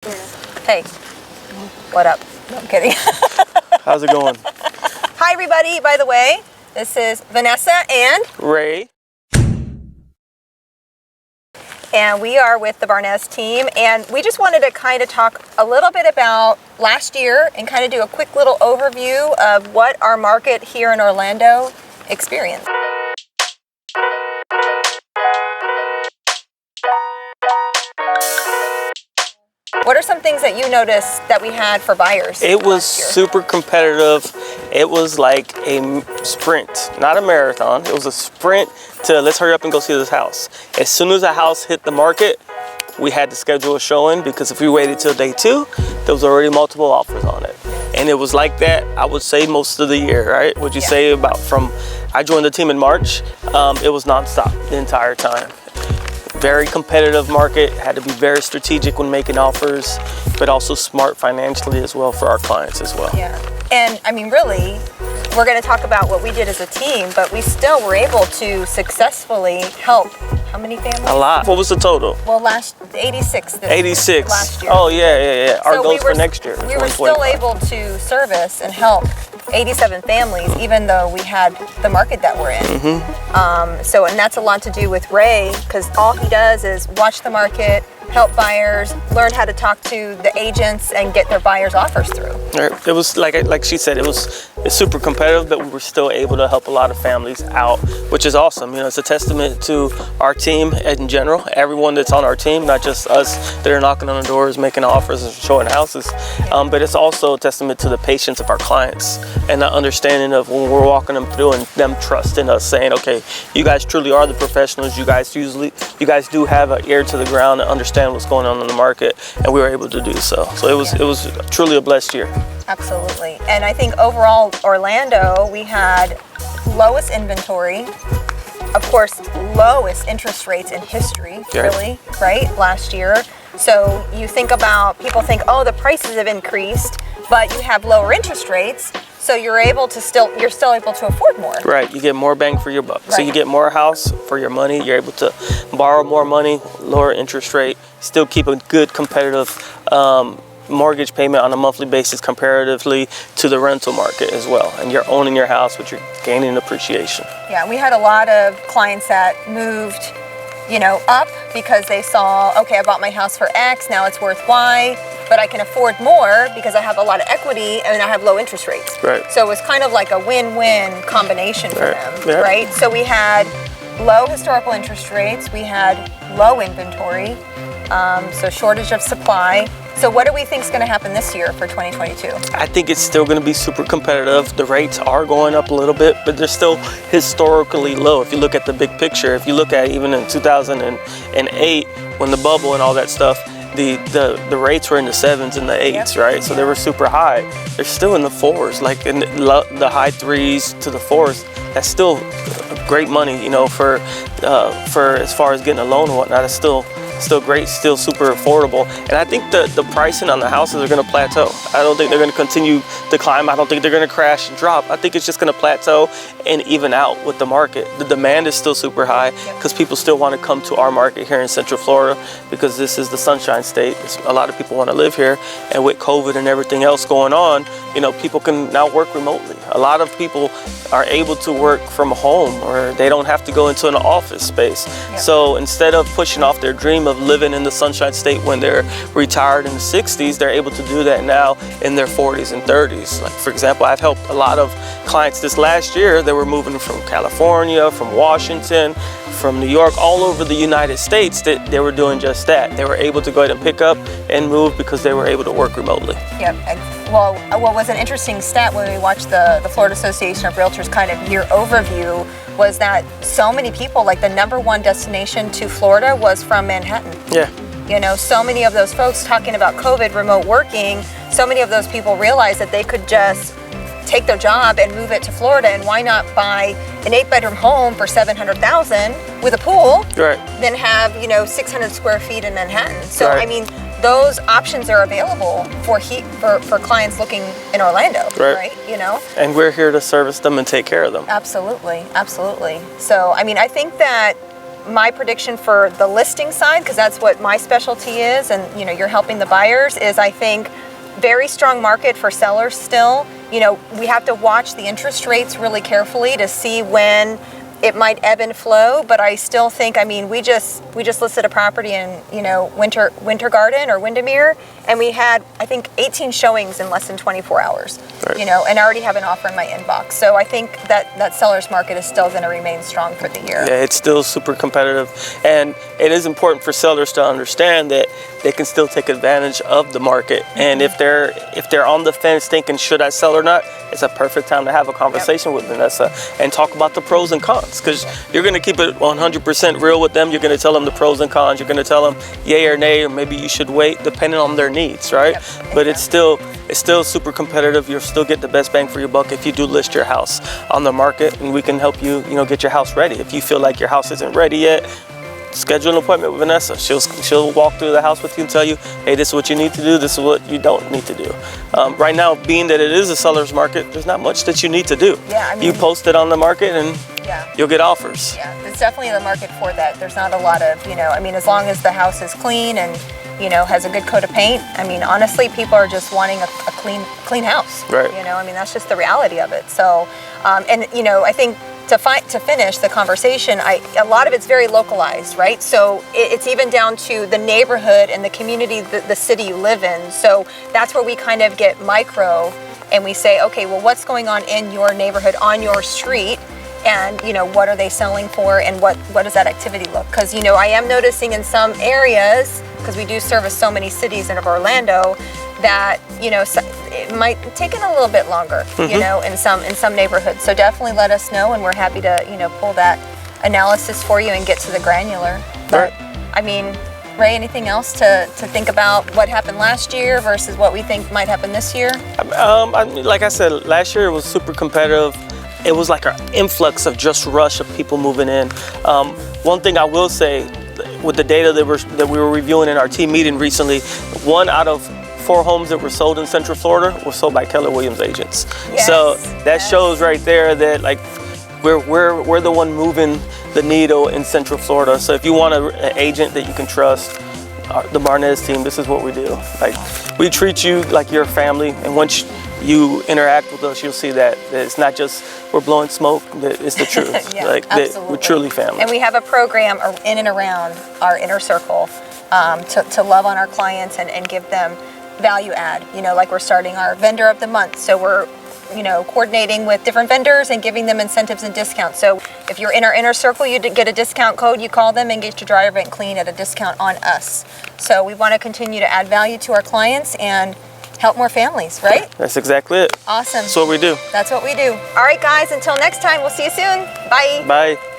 Hey, what up? No, I'm kidding. How's it going? Hi, everybody. By the way, this is Vanessa and Ray. And we are with the Barnesteam team, and we just wanted to kind of talk a little bit about last year and kind of do a quick little overview of what our market here in Orlando experienced. What are some things that you noticed that we had for buyers? It was super competitive. It was like a sprint, not a marathon. It was a sprint to let's hurry up and go see this house. As soon as a house hit the market, we had to schedule a showing because if we waited till day 2, there was already multiple offers on it. And it was like that, I would say, most of the year, right? Would you say about from, I joined the team in March, it was nonstop the entire time. Very competitive market, had to be very strategic when making offers, but also smart financially as well for our clients as well. Yeah, and I mean, really, we're going to talk about what we did as a team, but we still were able to successfully help how many families? A lot. What was the total? Well, 86. 86. Last year. Oh yeah. Our so goals for next year. We were still able to service and help 87 families, even though we had the market that we're in. Mm-hmm. And that's a lot to do with Ray, because all he does is watch the market, help buyers, learn how to talk to the agents and get their buyers' offers through. Right. It was like she said, it's super competitive, but we were still able to help a lot of families out, which is awesome. You know, it's a testament to our team in general, everyone that's on our team, not just us that are knocking on the doors, making offers and showing houses, but it's also a testament to the patience of our clients and the understanding of when we're walking them through and them trusting us, saying, okay, you guys truly are the professionals. You guys do have an ear to the ground and understand what's going on in the market, and we were able to do so. So it was truly a blessed year. Absolutely. And I think overall Orlando, we had lowest inventory, of course, lowest interest rates in history, really, right, last year. So you think about, people think, oh, the prices have increased, but you have lower interest rates, so you're still able to afford more. Right, you get more bang for your buck. Right. So you get more house for your money, you're able to borrow more money, lower interest rate, still keep a good competitive mortgage payment on a monthly basis comparatively to the rental market as well. And you're owning your house, but you're gaining appreciation. Yeah, we had a lot of clients that moved, up because they saw, okay, I bought my house for X, now it's worth Y, but I can afford more because I have a lot of equity and I have low interest rates. Right. So it was kind of like a win-win combination for them, right? So we had low historical interest rates, we had low inventory, so shortage of supply. So what do we think is going to happen this year for 2022? I think it's still going to be super competitive. The rates are going up a little bit, but they're still historically low. If you look at the big picture, if you look at even in 2008, when the bubble and all that stuff, the rates were in the 7s and the 8s, right? So they were super high. They're still in the 4s, like in the high 3s to the 4s. That's still great money, for as far as getting a loan and whatnot. It's still great, still super affordable. And I think the pricing on the houses are going to plateau. I don't think they're going to continue to climb. I don't think they're going to crash and drop. I think it's just going to plateau and even out with the market. The demand is still super high because people still want to come to our market here in Central Florida because this is the Sunshine State. A lot of people want to live here, and with COVID and everything else going on, people can now work remotely. A lot of people are able to work from home, or they don't have to go into an office space. So instead of pushing off their dream of living in the Sunshine State when they're retired in the 60s, they're able to do that now in their 40s and 30s. Like, for example, I've helped a lot of clients this last year that were moving from California, from Washington, from New York, all over the United States, that they were doing just that. They were able to go ahead and pick up and move because they were able to work remotely. Yep. Well, what was an interesting stat when we watched the Florida Association of Realtors kind of year overview was that so many people, like the #1 destination to Florida was from Manhattan. Yeah. So many of those folks talking about COVID, remote working, so many of those people realized that they could just take their job and move it to Florida, and why not buy an 8-bedroom home for $700,000 with a pool, than have 600 square feet in Manhattan. So I mean, those options are available for clients looking in Orlando, right? And we're here to service them and take care of them. Absolutely. So I mean, I think that my prediction for the listing side, because that's what my specialty is, and you know, you're helping the buyers, is I think very strong market for sellers still. You know, we have to watch the interest rates really carefully to see when it might ebb and flow, but I still think, I mean, we just listed a property in, you know, Winter Garden or Windermere, and we had, I think, 18 showings in less than 24 hours. Right. You know, and I already have an offer in my inbox. So I think that seller's market is still going to remain strong for the year. Yeah, it's still super competitive, and it is important for sellers to understand that they can still take advantage of the market. And if they're on the fence thinking, should I sell or not, it's a perfect time to have a conversation with Vanessa and talk about the pros and cons, because you're going to keep it 100% real with them. You're going to tell them the pros and cons. You're going to tell them yay or nay, or maybe you should wait, depending on their needs, right? But it's still super competitive. You'll still get the best bang for your buck if you do list your house on the market, and we can help you, you know, get your house ready. If you feel like your house isn't ready yet, schedule an appointment with Vanessa. She'll walk through the house with you and tell you, hey, this is what you need to do, this is what you don't need to do. Right now, being that it is a seller's market, there's not much that you need to do. Yeah, I mean, you post it on the market and you'll get offers. Yeah, it's definitely the market for that. There's not a lot of, you know, I mean, as long as the house is clean and, you know, has a good coat of paint, I mean, honestly, people are just wanting a clean house. Right. You know, I mean, that's just the reality of it. So, and, you know, I think to finish the conversation, a lot of it's very localized, right? So it's even down to the neighborhood and the community, the city you live in. So that's where we kind of get micro, and we say, okay, well, what's going on in your neighborhood, on your street? And, you know, what are they selling for, and what does that activity look? Because, you know, I am noticing in some areas, because we do service so many cities in Orlando, that, you know, it might take it a little bit longer, you know, in some neighborhoods. So definitely let us know, and we're happy to, you know, pull that analysis for you and get to the granular. But I mean, Ray, anything else to think about what happened last year versus what we think might happen this year? Like I said, last year it was super competitive. It was like an influx of just rush of people moving in. One thing I will say, with the data that we were reviewing in our team meeting recently, 1 out of 4 homes that were sold in Central Florida were sold by Keller Williams agents. Yes, so that shows right there that, like, we're the one moving the needle in Central Florida. So if you want an agent that you can trust, the Barnez team, this is what we do. Like, we treat you like you're a family, and once you interact with us, you'll see that it's not just we're blowing smoke, that it's the truth. Yeah, like, that we're truly family. And we have a program in and around our inner circle to love on our clients and give them value add. You know, like we're starting our vendor of the month, so we're, you know, coordinating with different vendors and giving them incentives and discounts. So if you're in our inner circle, you get a discount code, you call them and get your dryer vent clean at a discount on us. So we want to continue to add value to our clients and help more families, right? That's exactly it. Awesome. That's what we do. That's what we do. All right, guys, until next time, we'll see you soon. Bye. Bye.